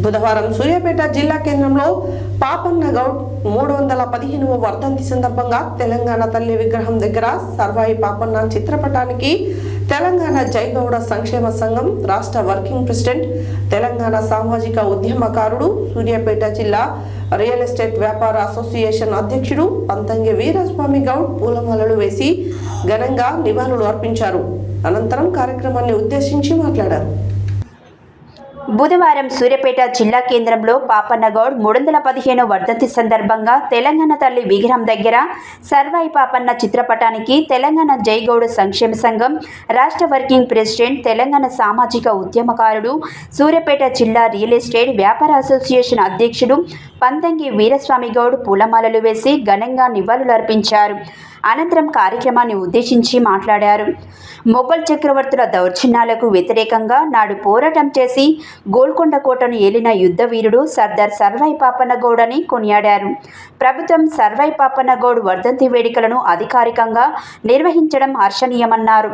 బుధవారం సూర్యాపేట జిల్లా కేంద్రంలో పాపన్న గౌడ్ 315వ వర్ధంతి సందర్భంగా తెలంగాణ తల్లి విగ్రహం దగ్గర సర్వాయి పాపన్న చిత్రపటానికి తెలంగాణ జైగౌడ సంక్షేమ సంఘం రాష్ట్ర వర్కింగ్ ప్రెసిడెంట్, తెలంగాణ సామాజిక ఉద్యమకారుడు, సూర్యాపేట జిల్లా రియల్ ఎస్టేట్ వ్యాపార అసోసియేషన్ అధ్యక్షుడు పంతంగి వీరస్వామి గౌడ్ పూలమాలలు వేసి ఘనంగా నివాళులు అర్పించారు. అనంతరం కార్యక్రమాన్ని ఉద్దేశించి మాట్లాడారు. బుధవారం సూర్యాపేట జిల్లా కేంద్రంలో పాపన్న గౌడ్ 315వ వర్ధంతి సందర్భంగా తెలంగాణ తల్లి విగ్రహం దగ్గర సర్వాయి పాపన్న చిత్రపటానికి తెలంగాణ జైగౌడ సంక్షేమ సంఘం రాష్ట్ర వర్కింగ్ ప్రెసిడెంట్, తెలంగాణ సామాజిక ఉద్యమకారుడు, సూర్యాపేట జిల్లా రియల్ ఎస్టేట్ వ్యాపార అసోసియేషన్ అధ్యక్షుడు పంతంగి వీరస్వామి గౌడ్ పూలమాలలు వేసి ఘనంగా నివాళులు అర్పించారు. అనంతరం కార్యక్రమాన్ని ఉద్దేశించి మాట్లాడారు. మొఘల్ చక్రవర్తుల దౌర్జన్యాలకు వ్యతిరేకంగా నాడు పోరాటం చేసి గోల్కొండ కోటను ఏలిన యుద్ధ వీరుడు సర్దార్ సర్వాయి పాపన్న గౌడ్ అని కొనియాడారు. ప్రభుత్వం సర్వాయి పాపన్న గౌడ్ వర్ధంతి వేడుకలను అధికారికంగా నిర్వహించడం హర్షణీయమన్నారు.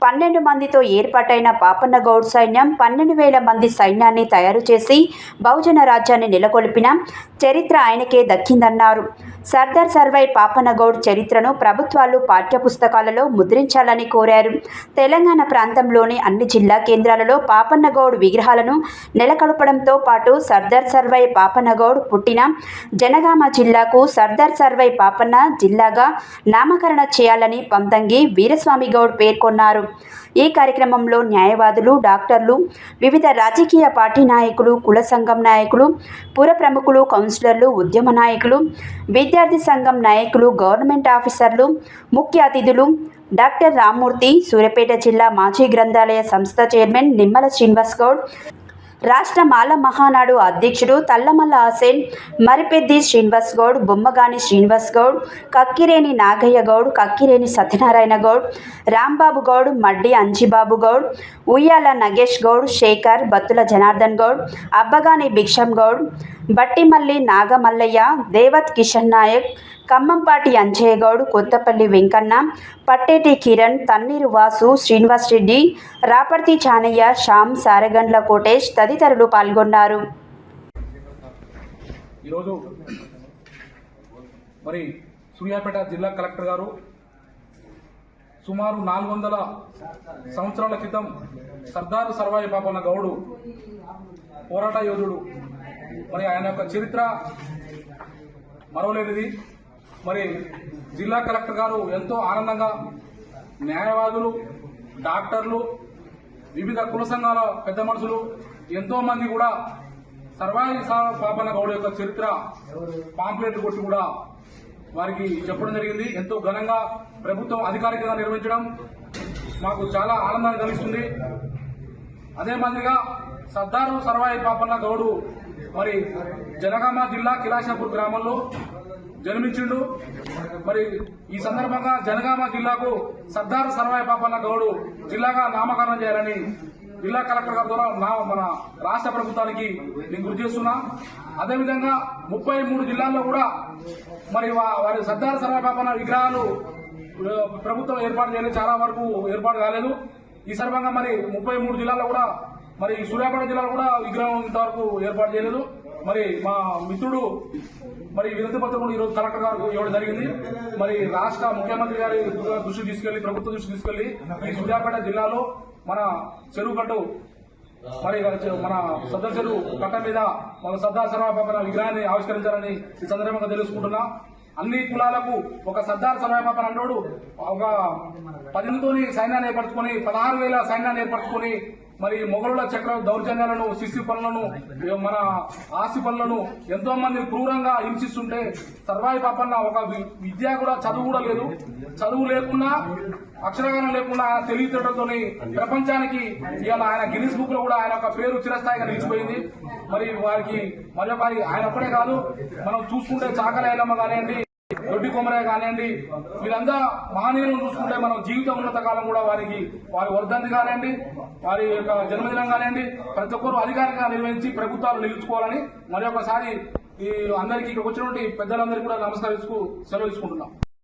12 మందితో ఏర్పాటైన పాపన్న గౌడ్ సైన్యం 12,000 మంది సైన్యాన్ని తయారు చేసి బహుజన రాజ్యాన్ని నెలకొల్పిన చరిత్ర ఆయనకే దక్కిందన్నారు. సర్దార్ సర్వాయి పాపన్న గౌడ్ చరిత్రను ప్రభుత్వాలు పాఠ్యపుస్తకాలలో ముద్రించాలని కోరారు. తెలంగాణ ప్రాంతంలోని అన్ని జిల్లా కేంద్రాలలో పాపన్న గౌడ్ విగ్రహాలను నెలకొల్పడంతో పాటు సర్దార్ సర్వాయి పాపన్న గౌడ్ పుట్టిన జనగామ జిల్లాకు సర్దార్ సర్వాయి పాపన్న జిల్లాగా నామకరణ చేయాలని పంతంగి వీరస్వామి గౌడ్ పేర్కొన్నారు. ఈ కార్యక్రమంలో న్యాయవాదులు, డాక్టర్లు, వివిధ రాజకీయ పార్టీ నాయకులు, కుల సంఘం నాయకులు, పుర ప్రముఖులు, కౌన్సిలర్లు, ఉద్యమ నాయకులు, విద్యార్థి సంఘం నాయకులు, గవర్నమెంట్ ఆఫీసర్లు, ముఖ్య అతిథులు డాక్టర్ రామ్మూర్తి, సూర్యాపేట జిల్లా మాజీ గ్రంథాలయ సంస్థ చైర్మన్ నిమ్మల శ్రీనివాస్ గౌడ్, రాష్ట్ర మాల మహానాడు అధ్యక్షుడు తల్లమల్ల హసేన్, మరిపెద్ది శ్రీనివాస్ గౌడ్, బొమ్మగాని శ్రీనివాస్ గౌడ్, కక్కిరేని నాగయ్య గౌడ్, కక్కిరేని సత్యనారాయణ గౌడ్, రాంబాబు గౌడ్, మడ్డి అంజిబాబు గౌడ్, ఉయ్యాల నగేష్ గౌడ్, శేఖర్, బత్తుల జనార్దన్ గౌడ్, అబ్బగాని భిక్షం గౌడ్, బట్టిమల్లి నాగమల్లయ్య, దేవత్ కిషన్ నాయక్, ఖమ్మంపాటి అంజయ్య గౌడ్, కొత్తపల్లి వెంకన్న, పట్టేటి కిరణ్, తన్నీరు వాసు, శ్రీనివాస్ రెడ్డి, రాపర్తి చానయ్య, శ్యామ్, సారగండ్ల కోటేష్ తదితరులు పాల్గొన్నారు. ఈరోజు మరి సూర్యాపేట జిల్లా కలెక్టర్ గారు సుమారు 400 సంవత్సరాల క్రితం సర్దార్ సర్వాయి పాపన్న గౌడు పోరాట యోధుడు, మరి ఆయన యొక్క చరిత్ర మరవలేనిది. మరి జిల్లా కలెక్టర్ గారు ఎంతో ఆనందంగా న్యాయవాదులు, డాక్టర్లు, వివిధ కుల సంఘాల పెద్ద మనుషులు ఎంతో మంది కూడా సర్వాయి పాపన్న గౌడ్ యొక్క చరిత్ర పాంప్లెట్ కొట్టి కూడా వారికి చెప్పడం జరిగింది. ఎంతో ఘనంగా ప్రభుత్వం అధికారికంగా నిర్వహించడం మాకు చాలా ఆనందాన్ని కలిగిస్తుంది. అదే మాదిరిగా సర్దారు సర్వాయి పాపన్న గౌడు మరి జనగామ జిల్లా కిలాషాపూర్ గ్రామంలో జన్మించిండు. మరి ఈ సందర్భంగా జనగామ జిల్లాకు సర్దార్ సర్వాయి పాపన్న గౌడు జిల్లాగా నామకరణం చేయాలని జిల్లా కలెక్టర్ గారి ద్వారా మన రాష్ట్ర ప్రభుత్వానికి నేను గుర్తు చేస్తున్నా. అదేవిధంగా 33 జిల్లాల్లో కూడా మరి వారి సర్దార్ సర్వాయి పాపన్న విగ్రహాలు ప్రభుత్వం ఏర్పాటు చేయలేదు, చాలా వరకు ఏర్పాటు కాలేదు. ఈ సందర్భంగా మరి 33 జిల్లాల్లో కూడా మరి సూర్యాపేట జిల్లాలో కూడా విగ్రహం ఇంతవరకు ఏర్పాటు చేయలేదు. మరి మా మిత్రుడు మరి వినతి పత్రం కూడా ఈరోజు కలెక్టర్ గారు ఇవ్వడం జరిగింది. మరి రాష్ట్ర ముఖ్యమంత్రి గారి దృష్టికి తీసుకెళ్లి, ప్రభుత్వ దృష్టికి తీసుకెళ్లి ఈ సూర్యాపేట జిల్లాలో మన చెరువు గట్టు మరి మన సద్దర్ చెరువు కట్ట మీద మన సర్దార్ సర్వాయి పాపన్న విగ్రహాన్ని ఆవిష్కరించాలని ఈ సందర్భంగా తెలుసుకుంటున్నా. అన్ని కులాలకు ఒక సర్దార్ సర్వాయి పాపన్న అన్నోడు ఒక 10తోని సైన్యాన్ని ఏర్పరచుకొని 16,000 సైన్యాన్ని ఏర్పరచుకొని మరి మొఘలుల చక్ర దౌర్జన్యాలను, శిశు పనులను, మన ఆస్తి పనులను ఎంతో మంది క్రూరంగా హింసిస్తుంటే సర్వాయి పాపన్న ఒక విద్య కూడా, చదువు కూడా లేదు, చదువు లేకుండా, అక్షరగానం లేకుండా తెలివితేటలతోని ప్రపంచానికి ఇవాళ ఆయన గిన్నిస్ బుక్ లో కూడా ఆయన ఒక పేరు చిరస్థాయిగా నిలిచిపోయింది. మరి వారికి మరొకరి ఆయన ఒక్కడే కాదు, మనం చూసుకుంటే చాకలి ఐలమ్మ కానివ్వండి, దొడ్డి కొమరయ్య కానివ్వండి, వీరంతా మహనీయులను చూసుకుంటే మనం జీవిత ఉన్నత కాలం కూడా వారి వర్ధంతి కానివ్వండి, వారి యొక్క జన్మదినం కానివ్వండి, ప్రతి ఒక్కరూ అధికారికంగా నిర్వహించి ప్రభుత్వాలు నిలుచుకోవాలని మరి ఒకసారి ఈ అందరికీ ఇక్కడికి వచ్చినటువంటి పెద్దలందరికీ కూడా నమస్కరిస్తూ సెలవు తీసుకుంటున్నాం.